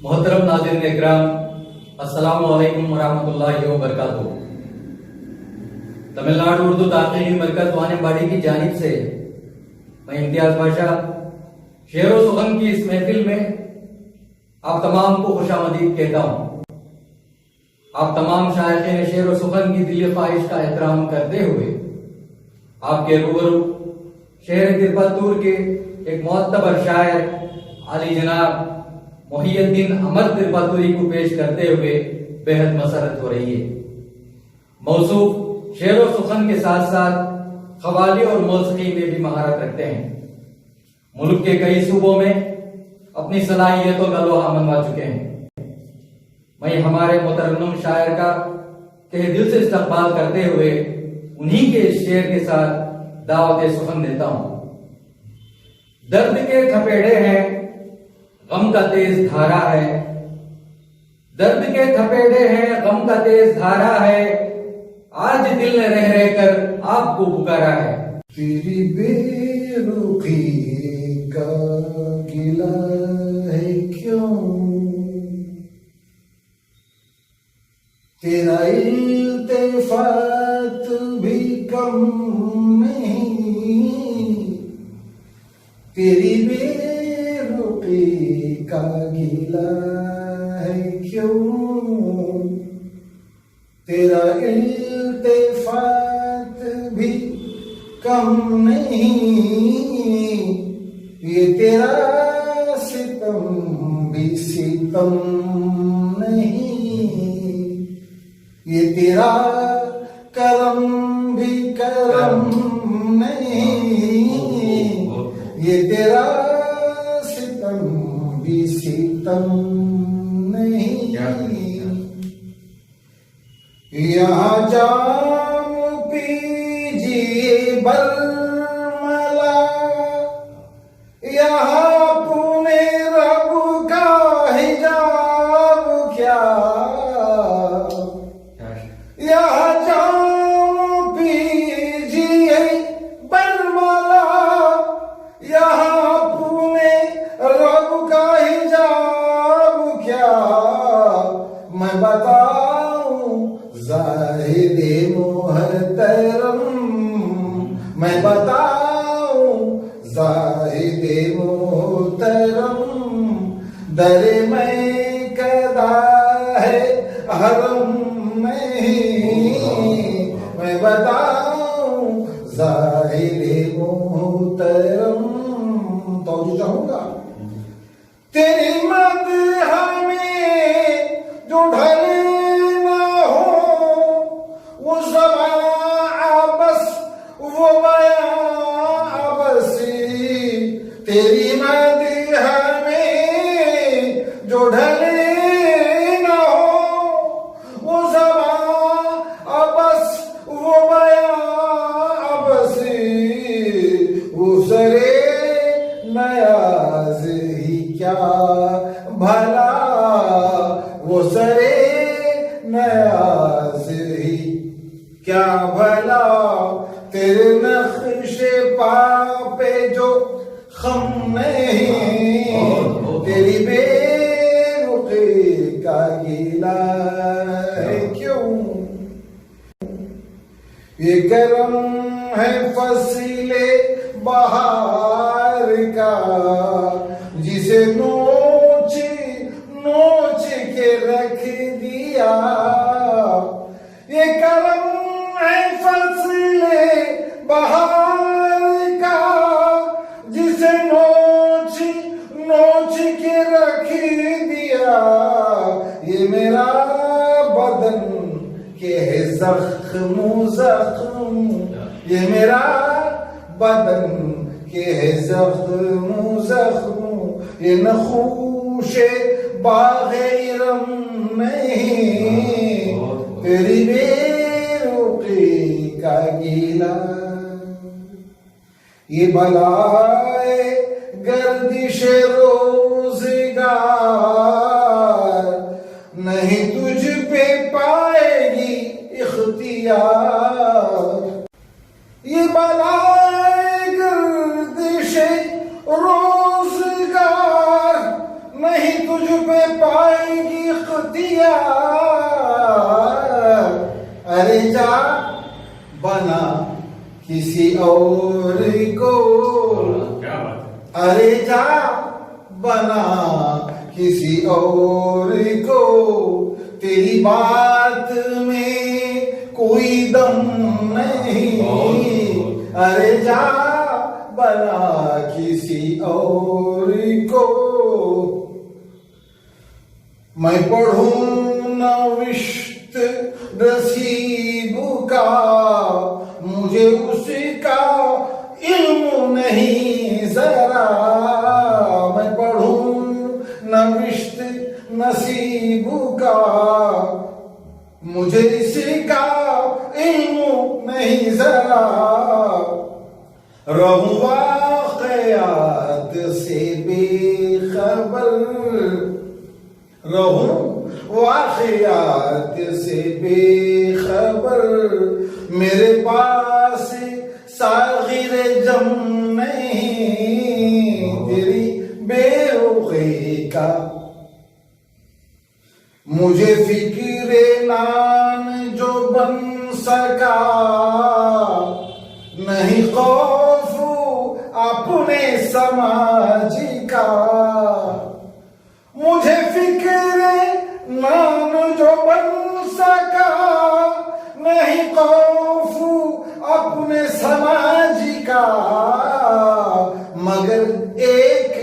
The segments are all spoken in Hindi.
मोहतरम नाज़रीन इकराम, अस्सलामु अलैकुम वरहमतुल्लाहि वबरकातुहू। तमिलनाडु उर्दू ताक़ीमी मरकज़ वानेबाड़ी की जानिब से मैं इम्तियाज बादशाह शेर व सुगन की इस महफिल में आप तमाम को खुशामदीद कहता हूँ। आप तमाम शायकीन शेर व सुगन की दिली ख्वाहिश का एहतराम करते हुए आपके रूबरू शहर तिरुपतूर के एक मोअत्तबर शायर आली जनाब मोहिउद्दीन अहमद तिरुपतूरी को पेश करते हुए बेहद मसरत हो रही है। मौसूफ शेर व सुखन के साथ साथ खवाली और मौसीकी में भी महारत रखते हैं। मुल्क के कई सूबों में अपनी सलाहियतों का लोहा मनवा चुके हैं। मैं हमारे मुतरन्नम शायर का तहे दिल से इस्तकबाल करते हुए उन्हीं के शेर के साथ दावत सुखन देता हूं। दर्द के थपेड़े हैं, गम का तेज धारा है। दर्द के थपेड़े हैं, गम का तेज धारा है। आज दिल ने रह रह कर आपको पुकारा है। तेरी बेरुखी का गिला है क्यों, तेरा इल्तिफात भी कम नहीं। तेरी बेरुखी का गिला है क्यों, तेरा इल्तिफात भी कम नहीं। ये तेरा सितम भी सितम नहीं। ये तेरा करम भी करम नहीं। ये तेरा सितम भी सितम नहीं। यहाँ जाम पीजिए बरमला, यहाँ पुणे रब का हिजाब क्या। यहाँ जाम पीजिए बरमला, यहाँ पुणे रब का हिजाब क्या। मैं बताऊं ज़ाहिदे मोहतरम, मैं बताऊं ज़ाहिदे मोहतरम, दरे में कदा है हरम नहीं। मैं बताऊं ज़ाहिदे मोहतरम, तो चाहूंगा तेरी मदह में जो ढले ना हो, वो ज़बां बस वो बयां बसी। तेरी मदह में जो ढले ना हो, वो ज़बां बस वो बयां बसी। वो सरे नयाज़ ही क्या भला, वो सरे नयाज़ ही क्या भला। तेरे नक्शे पा पे जो खम नहीं, तेरी बेरुखी का गिला है क्यों। ये करम है फसीले बहार का, जिसे नोच नोच के रख दिया। ये करम है फसीले बहार का, जिसे नोच नोच के रख दिया। ये मेरा बदन के है जख्म जख्म, ये मेरा बदन के है जख्म जख्म। ये नखूशे बाग़े इरम नहीं, तेरी बेरुखी का गीला। ये बलाए गर्दिश रोज़गार नहीं तुझ पे पाएगी इख्तियार। ये बलाए गर्दिश रोज़गार नहीं तुझ पे पा और को, क्या बात है। अरे जा बना किसी और को, तेरी बात में कोई दम नहीं, अरे जा बना किसी और को। मैं पढ़ूं नविश्त नसीब का, मुझे उसका इल्म नहीं जरा, मैं पढ़ूं नविश्त नसीब का, मुझे इसका इल्म नहीं जरा, रहूं वाक़यात से बेखबर, रहूं वाक़यात से बेखबर, मेरे पास सागिर जम नहीं तेरी बेरुखी का, मुझे फिक्रे नान जो बन सका, नहीं खौफ अपने समाज का, मुझे फिक्रे नान जो बन सका, नहीं खौफ अपने समाज का, मगर एक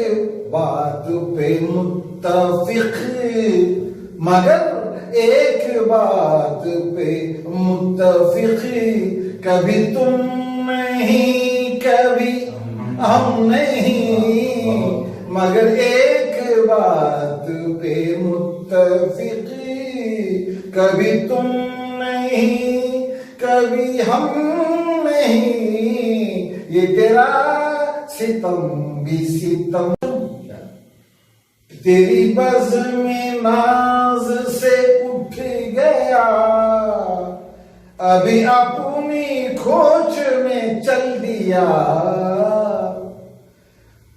बात पे मुत्तफिक, मगर एक बात पे मुत्तफिक, कभी तुम नहीं कभी हम नहीं, मगर एक बात पे मुत्तफिक, कभी तुम नहीं कभी हम नहीं, ये तेरा सितम भी सितम, तेरी बज़्म नाज से उठ गया, अभी अपनी खोज में चल दिया,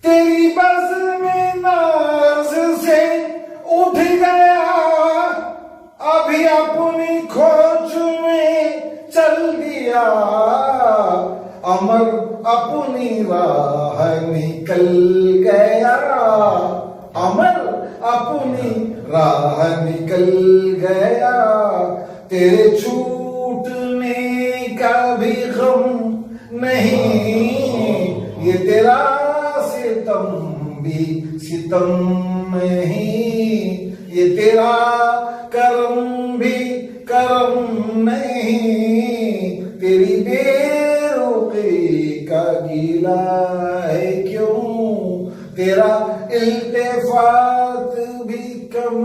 तेरी बज़्म नाज से उठ गया, अभी अपनी खोज में चल दिया, अमर अपनी राह निकल गया, अमर अपनी राह निकल गया, तेरे छूटने का भी गम नहीं, ये तेरा सितम भी सितम नहीं, ये तेरा करम भी करम नहीं, तेरी बेरुखी का गीला है क्यों, तेरा इल्तिफात भी कम